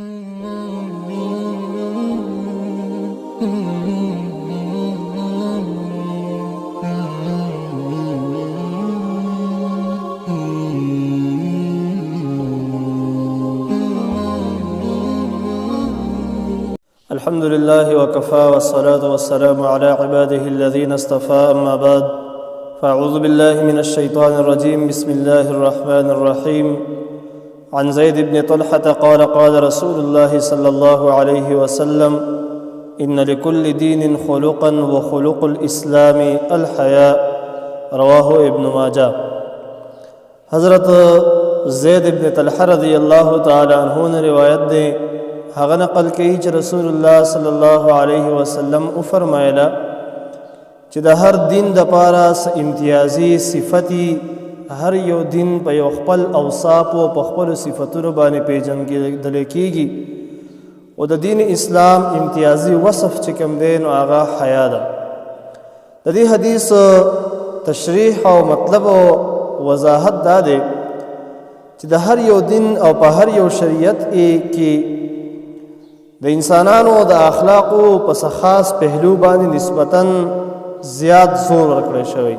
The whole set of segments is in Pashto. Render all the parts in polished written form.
الحمد لله وكفى والصلاة والسلام على عباده الذين اصطفى أما بعد فأعوذ بالله من الشيطان الرجيم بسم الله الرحمن الرحيم عن زيد بن طلحة قال قال رسول الله صلى الله عليه وسلم إن لكل دين خلقا وخلق الإسلام الحياء رواه ابن ماجه. حضرت زید بن طلحة رضی اللہ تعالی عنہ نے روایت دے هغه نقل کوي چې رسول الله صلی الله علیه وسلم فرمایله چې د هر دین د پاره امتیازي صفتی هر یو دین په یو خپل اوصاف او په خپل صفاتونو باندې پیژندل کیږي او د دین اسلام امتیازي وصف چې کوم دی نو هغه حیا ده. د دې حدیث تشریح او مطلب او وضاحت دا دی چې د هر یو دین او په هر یو شریعت کې د انسانانو د اخلاقو په خاص پهلو باندې نسبتاً زیات زور ورکړی شوی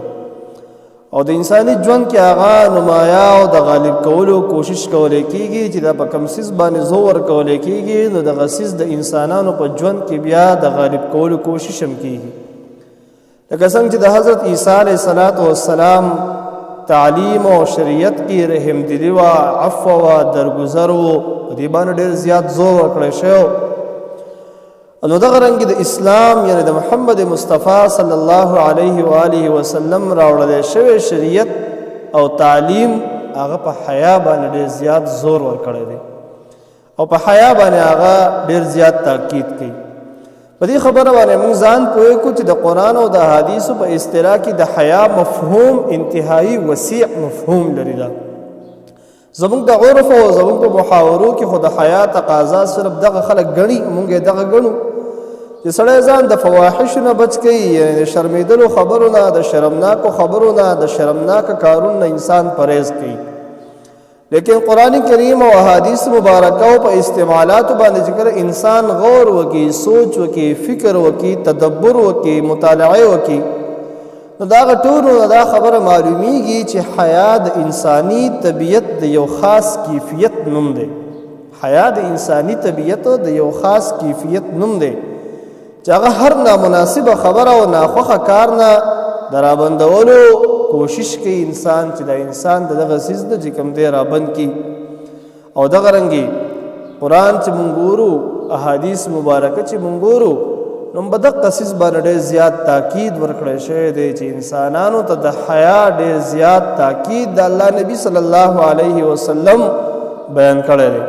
او د انساني ژوند کې هغه نمایا او د غالب کولو کوشش کولی کیږي چې دا په کوم څیز باندې زور ورکولی کیږي نو دغه څیز د انسانانو په ژوند کې بیا د غالب کولو کوشش هم کیږي. لکه څنګه چې د حضرت عیسی علیه السلام تعلیم او شریعت کې رحم دلی و عفو و درگذر و دې باندې ډېر زیات زور ورکړی شوی. نو دغه رنګ د اسلام یعنی د محمد مصطفی صلی الله علیه و آله وسلم راوړل شوی شریعت او تعلیم هغه په حیا باندې ډېر زیات زور ورکړی دی او په حیا باندې هغه ډېر زیات تاکید کوي. په دې خبره باندې موږ ځان پوه کړو چې د قرآن او د حدیثو په اصطلاح کې د حیا مفهوم انتهایی وسیع مفهوم لري. دا زمونږ د عرف او زمونږ په محاورو کې خو د حیا تقاضا صرف دغه خلک ګڼي، موږ یې دغه ګڼو چې سړی ځان د فواحشو نه بچ کوي، یعنې د شرمېدلو خبرو نه، د شرمناکو خبرو نه، د شرمناکه کارونو نه انسان پرهیز کوي. لیکن قرآن کریم او احادیث مبارکو په استعمالاتو باندې چې کله انسان غور وکړي، سوچ وکړي، فکر وکړي، تدبر وکړي، مطالعه وکړي نو دا ټولو دا خبره معلومیږي چې حیا د انساني طبیعت د یو خاص کیفیت نوم دی. حیا د انساني طبیعت د یو خاص کیفیت نوم دی چې هغه هر نامناسبه خبره او ناخوښه کار نه د رابندولو کوشش کوي انسان چې د انسان دغه څیز د چې کوم دی رابند کړي. او دغه رنګې قرآن چې مونږ ګورو، احادیث مبارکه چې مونږ ګورو نو په دغه څیز باندې ډېر زیات تاکید ورکړی شوی دی چې انسانانو ته د حیا ډېر زیات تاکید د الله نبی صلی الله علیه وسلم بیان کړی دی.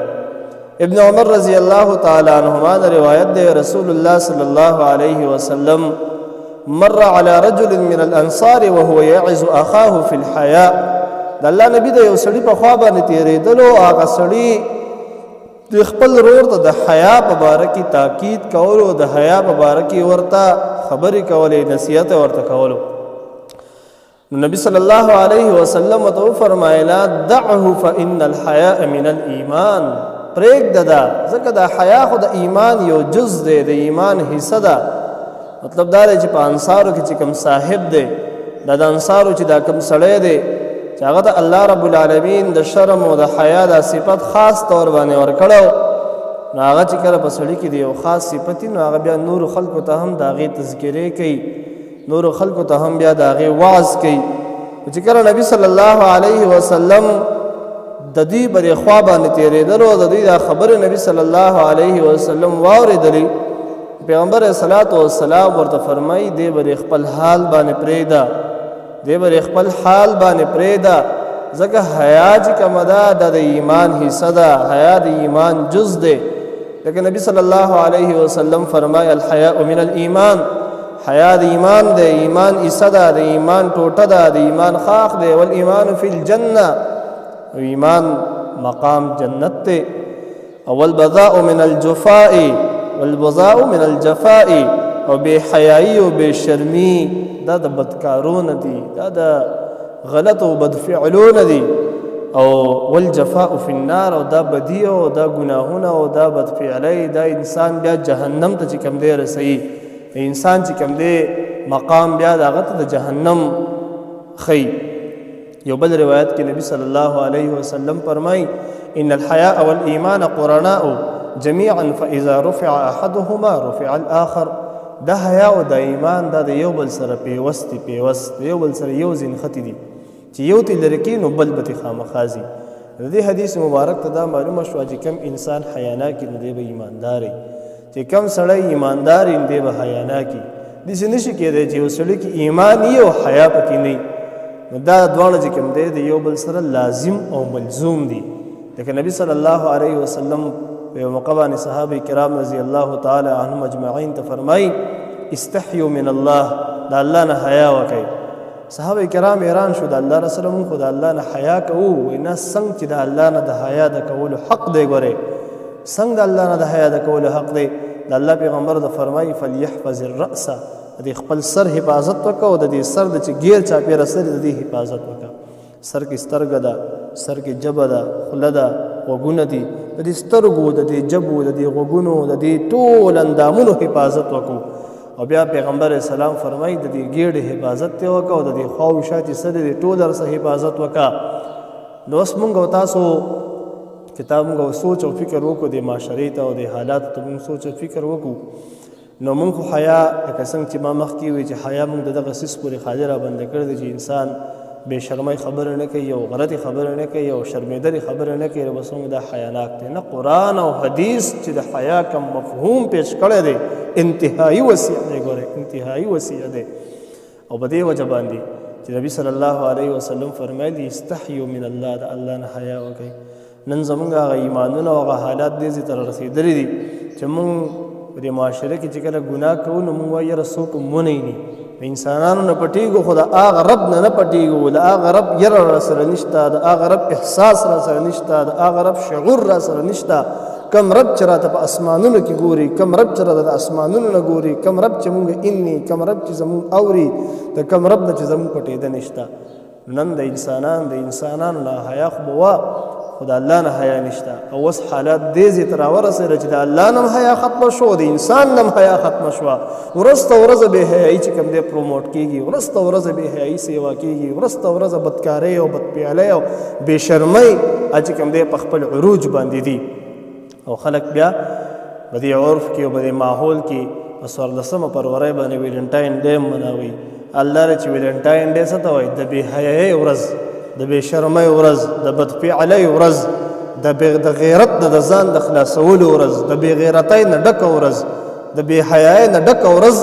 ابن عمر رضی اللہ تعالی عنہما نے روایت دے رسول اللہ صلی اللہ علیہ وسلم مر على رجل من الانصار وهو يعز اخاه في الحياء. د الله نبی د یو سړي په خوا باندې تېرېدلو، هغه سړي د خپل ورور ته د حیا په باره کې تاکید کولو، د حیا په باره کې ورته خبرې کولې، نصیحت ورته کولو. نبی صلی الله علیه وسلم ته فرمایله دعه فإن الحیاء من الایمان. پرېږده دا ځکه دا حیا خو د ایمان یو جز دی، د ایمان حصه ده. مطلب دا دی چې په انصارو کې چې کوم صاحب دی، دا د انصارو چې دا کوم سړی دی چې هغه د الله رب العالمین د شرم او د حیا دا صفت خاص طور باندې ورکړو نو هغه چې کله په سړي کې د یو خاص صفت نو هغه بیا نورو خلکو ته هم د هغې تذکرې کوي، نورو خلکو ته هم بیا د هغې وعظ کوي. چې کله نبی صلی الله علیه وسلم د دوی برې خوا باندې تېرېدلو، د دوی دا خبرې نبی صلی الله علیه وسلم واورېدلې، پیغمبر صلوات و سلام ورته فرمایي دې برې خپل حال باندې پرېږده، دې برې خپل حال باندې پرېږده ځکه حیا چې کومه ده دا د ایمان حصه ده، حیا د ایمان جز دی. لیکن نبی صلی الله علیه وسلم فرمایي الحیاء من الایمان. حیا د ایمان دی، ایمان حصه ده، د ایمان ټوټه ده، د ایمان خاخ دی. والایمان فی الجنه، ایمان مقام جنت تے. اول بضاء من الجفاء والبضاء من الجفاء. او بے حیائی و بے شرمی دا دا بدکارون دی، دا دا غلط و بدفعلون دی. او والجفاء فی النار، او دا بدی او دا ګناهونه او دا بدفعلی دا انسان بیا جهنم ته چې کوم دی رسوي. انسان چې کوم دی مقام بیا د هغه ته د جهنم ښیي. یو بل روایت کې نبی صلی الله علیه وسلم فرمایي ان الحیاء والایمان قرناء جمیعا فاذا رفع احدهما رفع الاخر. دا حیا او د ایمان دا د یو بل سره پیوست یو بل سره یو ځین خطي دي چې یو تی لري کې نو بل به خامخا ځي. د دې حدیث مبارک ته دا معلومه شوه چې کم انسان حیا نه کوي نو دی به ایماندار وي، چې کم سړی ایماندار وي نو دی به حیا نه کوي. داسې نشي کېدی چې یو سړي کې ایمان وي او حیا پکې نه وي. نو دا دواړه چې کوم دی د یو بل سره لازم او ملزوم دي. لکه نبی صلی الله علیه وسلم په یو موقع باندې صحابه کرام رضی الله تعالی عنهم اجمعین ته فرمایي استحیوا من الله، د الله نه حیا وکئ. صحابه کرام حیران شو، د الله رسول مونږ خو د الله نه حیا کوو، وایي نه څنګه چې د الله نه د حیا د کولو حق دی. ګورئ څنګه د الله نه د حیا د کولو حق دی. د الله پیغمبر د فرمایي فلیحفظ الرأس، د خپل سر حفاظت وکړه او د دې سر د چې ګیر چاپېره سر د دې حفاظت وکړه. سر کې سترګه ده، سر کې ژبه ده، خوله ده، غوږونه دي. د دې سترګو د دې ژبو د دې غوږونو د دې ټول اندامونو حفاظت وکړو. او بیا پیغمبر اسلام فرمایي د دې ګیډې حفاظت ته وکړه او د دې خواوشا چې سر دې ټول ورسه حفاظت وکړه. نو اوس مونږ او تاسو کتاب مونږ سوچ او فکر وکړو د معاشرې ته او د حالاتو ته مونږ سوچ او فکر وکړو. نو مونږ خو حیا لکه څنګه چې ما مخکې وویل چې حیا مونږ د دغه څیز پورې خالی رابنده کړی دی چې انسان بې شرمۍ خبره نه کوي او غلطې خبره نه کوي او شرمېدلې خبره نه کوي. بس موږ دا حیاناک دی نه. قرآن او حدیث چې د حیا کوم مفهوم پیش کړی دی انتهایی وسیع دی. ګورئ انتهایی وسیع دی. او په دې وجه باندې چې نبی صلی الله علیه وسلم فرمایلی استحیوا من الله، د الله نه حیا وکئ. نن زمونږ هغه ایمانونه او هغه حالات دې ځای ته رسېدلي دي چې مونږ په دې معاشره کې چې کله ګناه کوو نو مونږ وایو یاره څوک مونی ني. انسانانو نه پټېږو خو د هغه رب نه پټېږو. د هغه رب یره راسره نشته، د هغه رب احساس راسره نشته، د هغه رب شعور راسره نشته. کم رب چې راته په اسمانونو کې ګوري، کم رب چې راته د اسمانونو نه ګوري، کم رب چې مونږ اني، کم رب چې زمونږ اوري، د کم رب نه چې زمونږ پټېده نشته. نن د انسانانو نه حیا خو به وه خو د الله نه حیا نشته. او اوس حالات دې ځای ته راورسېده چې د الله نه هم حیا ختمه شوه، د انسان نه هم حیا ختمه شوه. ورځ ته ورځ بې حیایي چې کوم دی پروموټ کېږي، ورځ ته ورځ بې حیایي سیوا کېږي، ورځ ته ورځ بدکارۍ او بدپیالۍ او بې شرمۍ چې کوم دی په خپل عروج باندې دي. او خلک بیا په دې عرف کې او په دې ماحول کې په 14مه فروری باندې ویلنټاین ډے مناوي. الله چې ویلنټاین ډے څه ته وایي؟ د بې حیایۍ ورځ، د بې شرمۍ ورځ، د بدفعلۍ ورځ، د غیرت نه د ځان د خلاصولو ورځ، د بې غیرتۍ نه ډکه ورځ، د بې حیایۍ نه ډکه ورځ.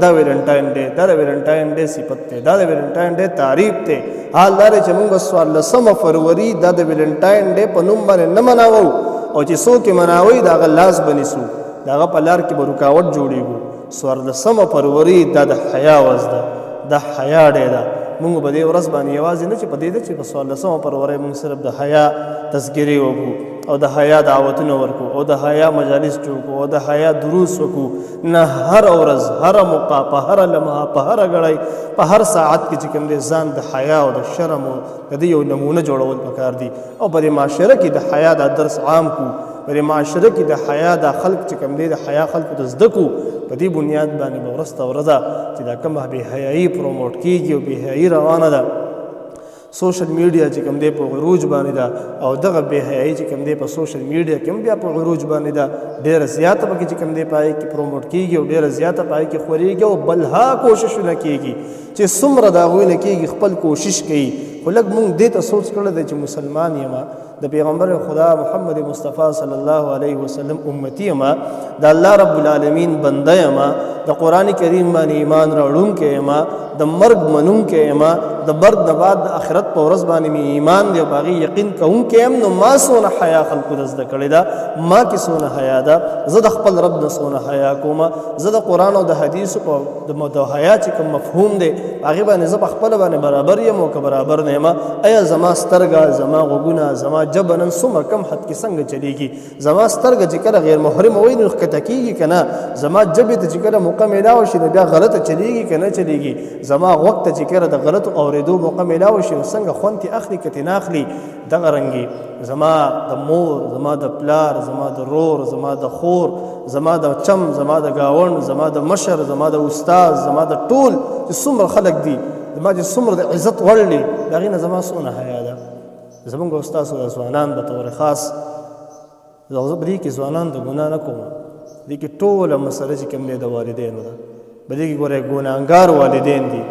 دا ویلنټاین ډے، دا د ویلنټاین ډے صفت دی، دا د ویلنټاین ډے تعریف دی. حال دا دی چې موږ 14مه فروری دا د ویلنټاین ډے په نوم باندې نه مناوو، او چې څوک یې مناوي د هغه لاس به نیسو، د هغه په لار کې به رکاوټ جوړېږو. 14مه فروری دا د حیا ورځ ده، د حیا ډے ده. مونږ په دې ورځ باندې یوازې نه چې په دې ده چې په 14مه فروری مونږ صرف د حیا تذکرې وکړو او د حیا دعوتونه ورکړو او د حیا مجالس جوړ کړو او د حیا دروس وکړو. نه، هر ورځ، هر موقع، په هر لمحه، په هر غړی، په هر ساعت کې چې کوم دی ځان د حیا او د شرم او د دې یو نمونه جوړول پکار دي. او په دې معاشره کې د حیا دا درس عام کړو، په دې معاشره کې د حیا دا خلق چې کوم دی د حیا خلقو ته زده کړو. په دې بنیاد باندې به ورځ ته ورځه چې دا کومه بې حیایي پروموټ کېږي او بې حیایي روانه ده، سوشل میډیا چې کوم دی په عروج باندې ده، او دغه بې حیایي چې کوم دی په سوشل میډیا کې هم بیا په عروج باندې ده، ډېره زیاته پکې چې کوم دی په هغې کې پروموټ کېږي او ډېره زیاته په هغې کې خورېږي او بلها کوششونه کېږي چې څومره د هغوی نه کېږي خپل کوشش کوي. خو لږ مونږ دې ته سوچ کړی دی چې مسلمان یم، د پیغمبر خدا محمد مصطفی صلی الله علیه وسلم امتی یم، د الله رب العالمین بنده یم، د قرآن کریم باندې ایمان راوړونکی یم، د مرګ منونکی یم، د مرګ نه بعد د آخرت په ورځ باندې مې ایمان دی او په هغې یقین کوونکی یم. نو ما څونه حیا خلکو ته زده کړې ده، ما کې څونه حیا ده، زه د خپل رب نه څونه حیا کوم، زه د قرآن او د حدیثو په د حیا چې کوم مفهوم دی هغې باندې زه په خپله باندې برابر یم او که برابر نه یم ایا زما سترګه زما غوږونه زما ژبه نن څومره کم حد کې څنګه چلیږي زما سترګه چې کله غیر محرمه وي نو ښکته کېږي که نه زما ژبې ته چې کله موقع میلاوه شي نو بیا غلطه چلیږي که نه چلیږي زما غوږ ته چې کله د غلطو اورېدو موقع میلاوه شي نو څنګه خوند ترې اخلي که ترې نه اخلي دغه رنګې زما د مور زما د پلار زما د رور زما د خور زما د چم زما د ګاونډ زما د مشر زما د استاد زما د ټول چې څومره خلک دي زما چې څومره د عزت وړ دي د هغې نه زما څونه حیا ده زمونږ او ستاسو د ځوانان په طور خاص زه په دې کې ځوانان د ګناه نه کوم دې کې ټوله مسله چې کوم دی د والدینو ده په دې کې ګورئ ګناهګار والدین دي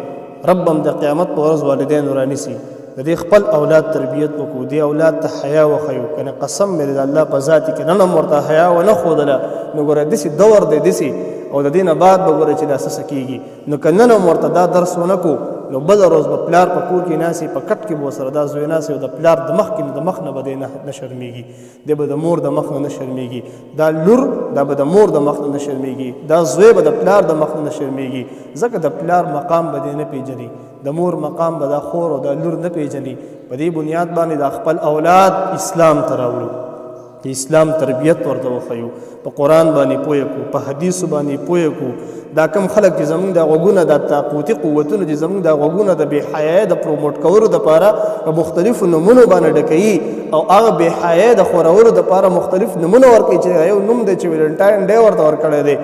رب هم د قیامت په ورځ والدینو رانیسي د دې خپل اولاد تربیت وکړو دې اولاد ته حیا وښیو کنه قسم مې د الله په ذات کې نن هم ورته حیا ونه ښودله نو ګوره داسې دور دی داسې او د دې نه بعد به ګوره چې دا څه کېږي نو که نن هم ورته دا درس ونه کړو نو بله ورځ به پلار په کور کې ناستي په کټ کې به ورسره دا زوی ناستي او د پلار د مخ کې د مخ نه به دی نه شرمېږي دی به د مور د مخ نه شرمېږي دا لور دا به د مور د مخ نه شرمېږي دا زوی به د پلار د مخ نه شرمېږي ځکه د پلار مقام به دی نه پېژني د مور مقام به دا خور او دا لور نه پېژني په دې بنیاد باندې دا خپل اولاد اسلام ته راوړو د اسلام تربیت ورته وښیو په قرآن باندې پوه کړو په حدیثو باندې پوه کړو دا کم خلک چې زمونږ د غوږونه د طاقوتي قوتونو چې زمونږ د غوږونه د بې حیایۍ د پروموټ کولو دپاره په مختلفو نومونو باندې ډکوي او هغه بې حیایۍ د خورولو دپاره مختلف نومونه ورکوي چې یو نوم دی چې ویلنټاین ډے ورته ورکړی دی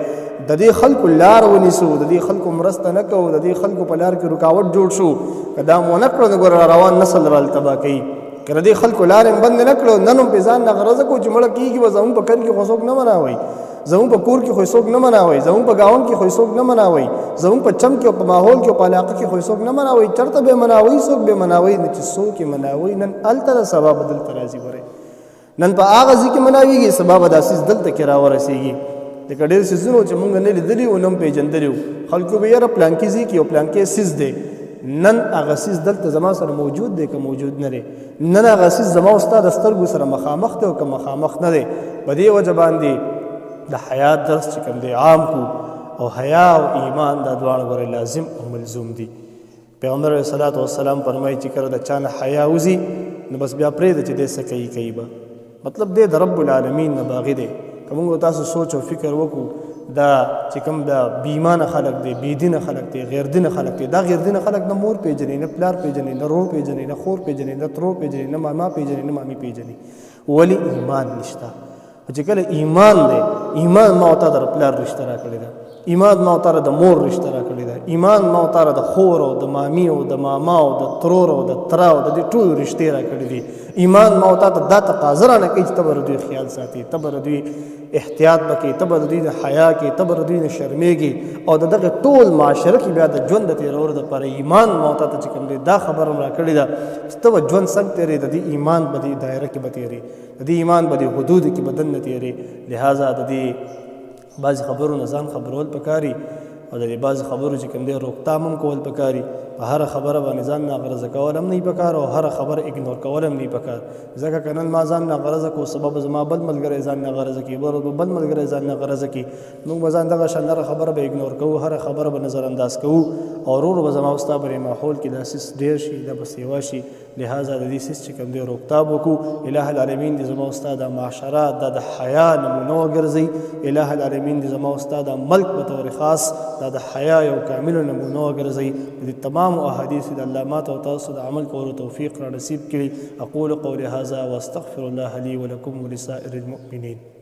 د دې خلکو لار ونیسو د دې خلکو مرسته نه کوو د دې خلکو په لار کې رکاوټ جوړ شو که دا مو ونه کړو نو ګوره روان نسل رال تباه کوي که د دې خلکو لارې هم بند نه کړو نن هم پې ځان نه غرضه کړو چې مړه کېږي به زموږ په کلي کې خو څوک نه مناوئ زموږ په کور کې خو څوک نه مناوئ زموږ په ګاونډ کې خو څوک نه مناوئ زموږ په چم کې او په ماحول کې او په علاقه کې خو څوک نه مناوئ چېرته به مناوئ څوک به مناوئ نه چې څوک یې مناوئ نن هلته د سبا به دلته راځي ګورئ نن په هغه ځای کې مناویږي سبا به دا څیز دلته کې راورسېږي لکه ډېر څیزونه چې موږ نه لیدلي او نه هم پېژندلي وو خلکو به یاره پلانکي ځای کې یو پلانکي څیز دی نن هغه څیز دلته زما سره موجود دی که موجود نه دی نن هغه څیز زما او ستا د سترګو سره مخامخ دی او که مخامخ نه دی په دې وجه باندې د حیا درس چې کوم دی عام کو او حیا او ایمان دا دواړه ګورئ لازم او ملزوم دي پیغمبر علیه الصلاة والسلام فرمایي چې کله د چا نه حیا وځي نو بس بیا پرېږده چې دی څه کوي کوي به مطلب دی د رب العالمین نه باغي دی که موږ تاسو سوچ او فکر وکړو دا چې کوم دا بیمانه خلک دی بېدینه خلک دی غیردینه خلک دی دا غیردینه خلک نه مور پېژني نه پلار پېژني نه رور پېژني نه خور پېژني نه ترور پېژني نه ماما پېژني نه مامي پېژني ولې ایمان نشته چې کله ایمان دی ایمان ما او تا در پلار رشته راکړې ده ایمان ما او تا د مور رشته راکړې ده ایمان ما او تا د خور او د مامي او د ماما او د ترور او د تره او د دې ټولو رشتې راکړې دي ایمان ما او تا ته دا تقاضا رانه کوي چې ته به د دوی خیال ساتي ته به د دوی احتیاط بکې ته به د دوی د حیا کې ته به د دوی نه شرمېږي او د دغه ټول معاشره کې بیا د ژوند د تېرولو دپاره ایمان ما او تا ته چې کوم دی دا خبره هم راکړې ده چې ته به ژوند څنګه تېرې د دې ایمان به دې دایره کې به تېرې د دې ایمان به دې حدودو کې به دننه تېرې لہذا د دې بعضې خبرو نه ځان خبرول پکاري او د دې بعضې خبرو چې کوم دی روکتام هم کول پکاري په هره خبره باندې ځان ناغرضه کول هم نه پکار او هره خبره اګنور کول هم نه پکار ځکه که نن ما ځان ناغرضه کړو سبب زما بل ملګری ځان ناغرضه کړي بل ملګری ځان ناغرضه کړي موږ به ځان دغه شان هره خبره به اګنور کوو هره خبره به نظر انداز کوو او ورو به زما او ستا په ماحول کې دا سیس ډېر شي دا به سیوا شي لہذا د دې سیس چې کوم دی روکتاب وکړو الٰه العالمین دې زما او ستا د معاشره دا د حیا نمونه وګرځي الٰه العالمین دې زما او ستا د ملک په طور خاص دا د حیا یو کامل نمونه وګرځي د تمام احادیث د علامات او تاسو د عمل کولو توفیق را نصیب کړي اقول قولي هذا واستغفر الله لي ولكم ولسائر المؤمنين